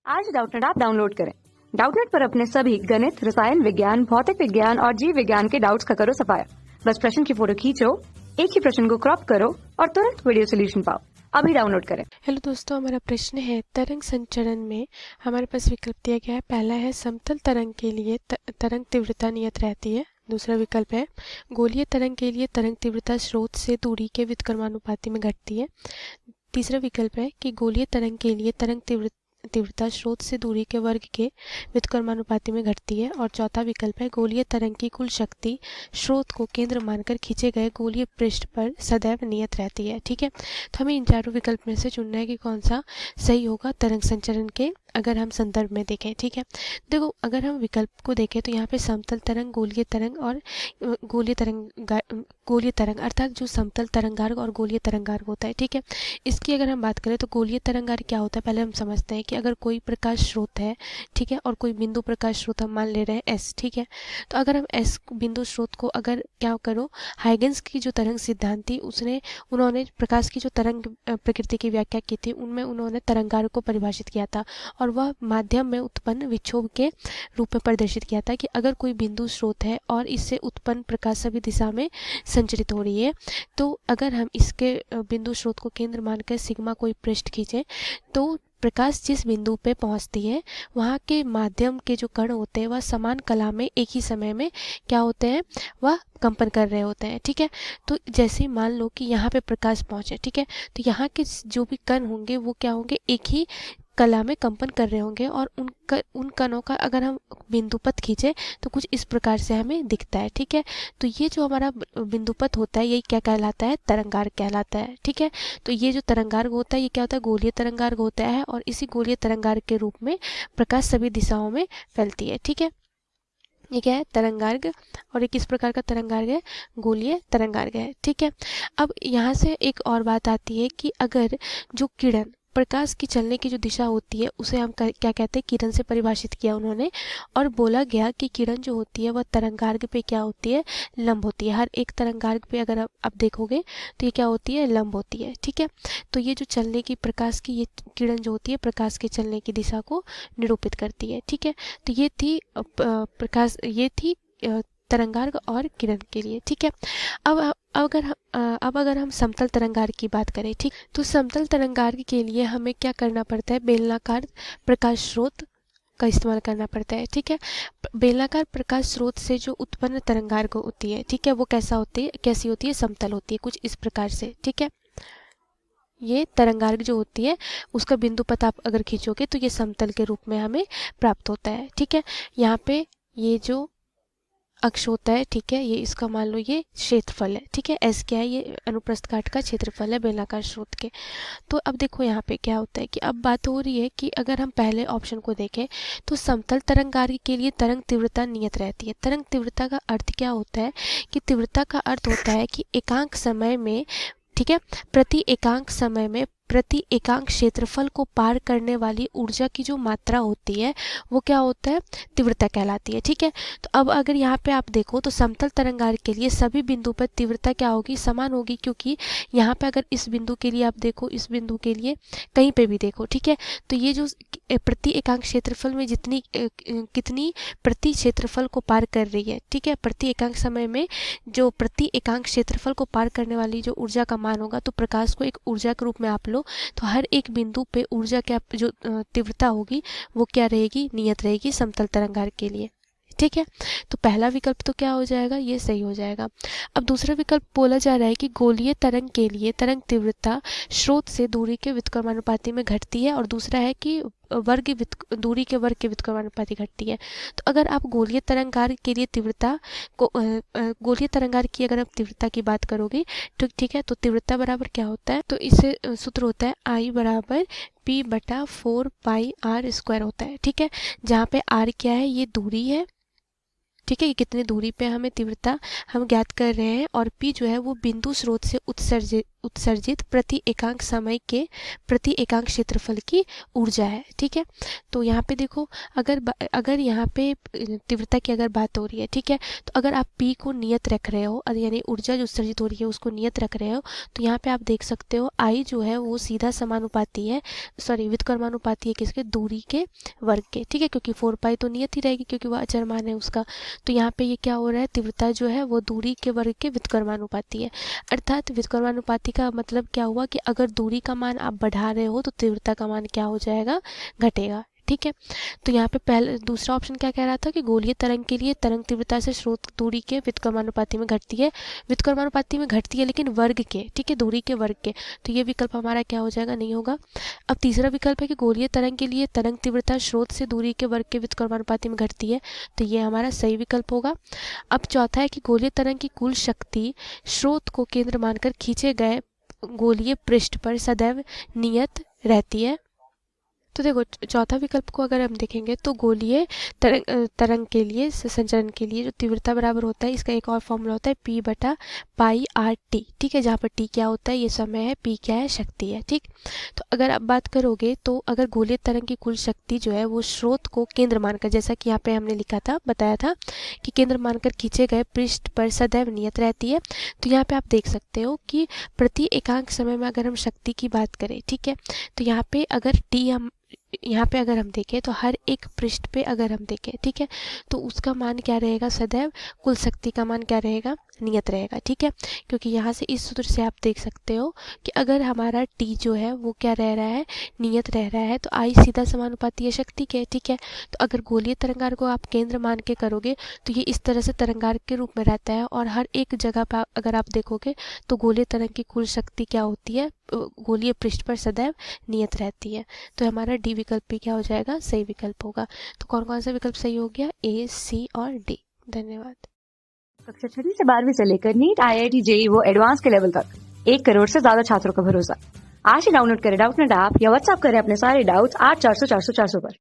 आज Doubtnut app download करें। Doubtnut पर अपने सभी गणित, रसायन विज्ञान, भौतिक विज्ञान और जीव विज्ञान के डाउट्स का करो सफाया। बस प्रश्न की फोटो खींचो, एक ही प्रश्न को क्रॉप करो और तुरंत वीडियो सोल्यूशन पाओ। अभी डाउनलोड करें। हेलो दोस्तों, हमारा प्रश्न है तरंग संचरण में हमारे पास विकल्प दिया गया है। पहला है समतल तरंग के लिए तरंग तीव्रता नियत रहती है। दूसरा विकल्प है गोलीय तरंग के लिए तरंग तीव्रता स्रोत से दूरी के व्युत्क्रमानुपाती में घटती है। तीसरा विकल्प है कि गोलीय तरंग के लिए तरंग तीव्रता स्रोत से दूरी के वर्ग के व्युत्क्रमानुपाती में घटती है। और चौथा विकल्प है गोलीय तरंग की कुल शक्ति स्रोत को केंद्र मानकर खींचे गए गोलीय पृष्ठ पर सदैव नियत रहती है। ठीक है, तो हमें इन चारों विकल्प में से चुनना है कि कौन सा सही होगा तरंग संचरण के अगर हम संदर्भ में देखें। ठीक है, देखो अगर हम विकल्प को देखें तो यहाँ पे समतल तरंग, गोलीय तरंग और गोलीय तरंग अर्थात जो समतल तरंगार्ग और गोलीय तरंगार्ग होता है। ठीक है, इसकी अगर हम बात करें तो गोलीय तरंगार्ग क्या होता है पहले हम समझते हैं कि अगर कोई प्रकाश स्रोत है, ठीक है, और कोई बिंदु प्रकाश स्रोत हम मान ले रहे हैं एस। ठीक है, तो अगर हम एस बिंदु स्रोत को अगर क्या करो, हाइगेंस की जो तरंग सिद्धांत थी उन्होंने प्रकाश की जो तरंग प्रकृति की व्याख्या की थी उनमें उन्होंने तरंगार्ग को परिभाषित किया था और वह माध्यम में उत्पन्न विक्षोभ के रूप में प्रदर्शित किया था कि अगर कोई बिंदु स्रोत है और इससे उत्पन्न प्रकाश सभी दिशा में संचरित हो रही है, तो अगर हम इसके बिंदु स्रोत को केंद्र मानकर सिग्मा कोई पृष्ठ खींचे तो प्रकाश जिस बिंदु पे पहुंचती है वहाँ के माध्यम के जो कण होते हैं वह समान कला में एक ही समय में क्या होते हैं, वह कंपन कर रहे होते हैं। ठीक है, तो जैसे मान लो कि यहाँ पे प्रकाश पहुंचे, ठीक है, तो यहाँ के जो भी कण होंगे वो क्या होंगे, एक ही कला में कंपन कर रहे होंगे और उन कणों का अगर हम बिंदुपथ खींचे तो कुछ इस प्रकार से हमें दिखता है। ठीक है, तो ये जो हमारा बिंदुपथ होता है यही क्या कहलाता है, तरंगार्ग कहलाता है। ठीक है, तो ये जो तरंगार्ग होता है ये क्या होता है, गोलीय तरंगार्ग होता है और इसी गोलीय तरंगार्ग के रूप में प्रकाश सभी दिशाओं में फैलती है। ठीक है, ये क्या है, तरंगार्ग, और ये किस प्रकार का तरंगार्ग है, गोलीय तरंगार्ग है। ठीक है, अब यहाँ से एक और बात आती है कि अगर जो किरण प्रकाश की चलने की जो दिशा होती है उसे हम क्या कहते हैं, किरण से परिभाषित किया उन्होंने और बोला गया कि किरण जो होती है वह तरंगार्ग पे क्या होती है, लंब होती है। हर एक तरंगार्ग पे अगर आप देखोगे तो ये क्या होती है, लंब होती है। ठीक है, तो ये जो चलने की प्रकाश की ये किरण जो होती है प्रकाश के चलने की दिशा को निरूपित करती है। ठीक है, तो ये थी तरंगार्ग और किरण के लिए। ठीक है, अब अगर हम समतल तरंगार्ग की बात करें, ठीक, तो समतल तरंगार्ग के लिए हमें क्या करना पड़ता है, बेलनाकार प्रकाश स्रोत का इस्तेमाल करना पड़ता है। ठीक है, बेलनाकार प्रकाश स्रोत से जो उत्पन्न तरंगार्ग होती है, ठीक है, वो कैसी होती है, समतल होती है कुछ इस प्रकार से। ठीक है, ये तरंगार्ग जो होती है उसका बिंदुपथ आप अगर खींचोगे तो ये समतल के रूप में हमें प्राप्त होता है। ठीक है, यहाँ पे ये जो अक्ष होता है, ठीक है, ये इसका मान लो ये क्षेत्रफल है। ठीक है, एस क्या है, ये अनुप्रस्थ काट का क्षेत्रफल है बेलनाकार स्रोत के। तो अब देखो यहाँ पे क्या होता है कि अब बात हो रही है कि अगर हम पहले ऑप्शन को देखें तो समतल तरंगार्ग के लिए तरंग तीव्रता नियत रहती है। तरंग तीव्रता का अर्थ क्या होता है कि तीव्रता का अर्थ होता है कि एकांक समय में, ठीक है, प्रति एकांक समय में प्रति एकांक क्षेत्रफल को पार करने वाली ऊर्जा की जो मात्रा होती है वो क्या होता है, तीव्रता कहलाती है। ठीक है, तो अब अगर यहाँ पे आप देखो तो समतल तरंगार्ग के लिए सभी बिंदु पर तीव्रता क्या होगी, समान होगी, क्योंकि यहाँ पे अगर इस बिंदु के लिए आप देखो, इस बिंदु के लिए कहीं पे भी देखो, ठीक है, तो ये जो प्रति एकांक क्षेत्रफल में कितनी प्रति क्षेत्रफल को पार कर रही है, ठीक है, प्रति एकांक समय में जो प्रति एकांक क्षेत्रफल को पार करने वाली जो ऊर्जा का मान होगा, तो प्रकाश को एक ऊर्जा के रूप में आप लो तो हर एक बिंदु पे ऊर्जा क्या जो तीव्रता होगी वो क्या रहेगी, नियत रहेगी समतल तरंगार्ग के लिए। ठीक है, तो पहला विकल्प तो क्या हो जाएगा, ये सही हो जाएगा। अब दूसरा विकल्प बोला जा रहा है कि गोलीय तरंग के लिए तरंग तीव्रता स्रोत से दूरी के व्युत्क्रमानुपाती में घटती है और दूसरा है कि दूरी के वर्ग के व्युत्क्रमानुपाती घटती है। तो अगर आप गोलीय तरंगार्ग के लिए तीव्रता को गोलीय तरंगार्ग की अगर आप तीव्रता की बात करोगे तो ठीक है, तो तीव्रता बराबर क्या होता है, तो इससे सूत्र होता है I बराबर P/4πr² होता है। ठीक है, जहाँ पे r क्या है, ये दूरी है, ठीक है, ये कितनी दूरी पे हमें तीव्रता हम ज्ञात कर रहे हैं, और P जो है वो बिंदु स्रोत से उत्सर्जित प्रति एकांक समय के प्रति एकांक क्षेत्रफल की ऊर्जा है। ठीक है, तो यहाँ पे देखो, अगर यहाँ पे तीव्रता की अगर बात हो रही है, ठीक है, तो अगर आप P को नियत रख रहे हो, यानी ऊर्जा जो उत्सर्जित हो रही है उसको नियत रख रहे हो, तो यहाँ पे आप देख सकते हो I जो है वो सीधा समानुपाती है, व्युत्क्रमानुपाती है किसके, दूरी के वर्ग के। ठीक है, क्योंकि 4 पाई तो नियत ही रहेगी क्योंकि वह अचर मान है उसका। तो यहाँ पे ये क्या हो रहा है, तीव्रता जो है वो दूरी के वर्ग के व्युत्क्रमानुपाती है। अर्थात व्युत्क्रमानुपाती का मतलब क्या हुआ कि अगर दूरी का मान आप बढ़ा रहे हो तो तीव्रता का मान क्या हो जाएगा, घटेगा। ठीक है, तो यहाँ पे दूसरा ऑप्शन क्या कह रहा था कि गोलीय तरंग के लिए तरंग तीव्रता से स्रोत दूरी के व्युत्क्रमानुपाती में घटती है, लेकिन वर्ग के, ठीक है, दूरी के वर्ग के। तो ये विकल्प हमारा क्या हो जाएगा, नहीं होगा। अब तीसरा विकल्प है कि गोलीय तरंग के लिए तरंग तीव्रता स्रोत से दूरी के वर्ग के व्युत्क्रमानुपाती में घटती है, तो ये हमारा सही विकल्प होगा। अब चौथा है कि गोलीय तरंग की कुल शक्ति स्रोत को केंद्र मानकर खींचे गए गोलीय पृष्ठ पर सदैव नियत रहती है। तो देखो, चौथा विकल्प को अगर हम देखेंगे तो गोलीय तरंग के लिए, संचरण के लिए जो तीव्रता बराबर होता है, इसका एक और फॉर्मूला होता है P/π/RT। ठीक है, जहाँ पर T क्या होता है, ये समय है, P क्या है, शक्ति है। ठीक, तो अगर आप बात करोगे तो अगर गोलीय तरंग की कुल शक्ति जो है वो स्रोत को केंद्र मानकर, जैसा कि यहाँ पे हमने लिखा था, बताया था कि केंद्र मानकर खींचे गए पृष्ठ पर सदैव नियत रहती है। तो यहाँ पे आप देख सकते हो कि प्रति एकांक समय में अगर हम शक्ति की बात करें, ठीक है, तो यहाँ पे अगर अगर हम देखें तो हर एक पृष्ठ पे अगर हम देखें, ठीक है, तो उसका मान क्या रहेगा, सदैव कुल शक्ति का मान क्या रहेगा, नियत रहेगा। ठीक है, क्योंकि यहाँ से इस सूत्र से आप देख सकते हो कि अगर हमारा T जो है वो क्या रह रहा है, नियत रह रहा है, तो I सीधा समानुपाती है शक्ति के। ठीक है, तो अगर गोलीय तरंगार को आप केंद्र मान के करोगे तो ये इस तरह से तरंगार के रूप में रहता है, और हर एक जगह पर अगर आप देखोगे तो गोलीय तरंग की कुल शक्ति क्या होती है, गोलीय पृष्ठ पर सदैव नियत रहती है। तो हमारा डी विकल्प भी क्या हो जाएगा, सही विकल्प होगा। तो कौन कौन सा विकल्प सही हो गया, A, C और D। धन्यवाद। कक्षा 6वीं से 12वीं से लेकर नीट, IIT, JEE वो एडवांस के लेवल तक 1 करोड़ से ज्यादा छात्रों का भरोसा। आज ही डाउनलोड करें डाउटनेट ऐप या व्हाट्सएप करें अपने सारे डाउट्स 8400 400 400 पर।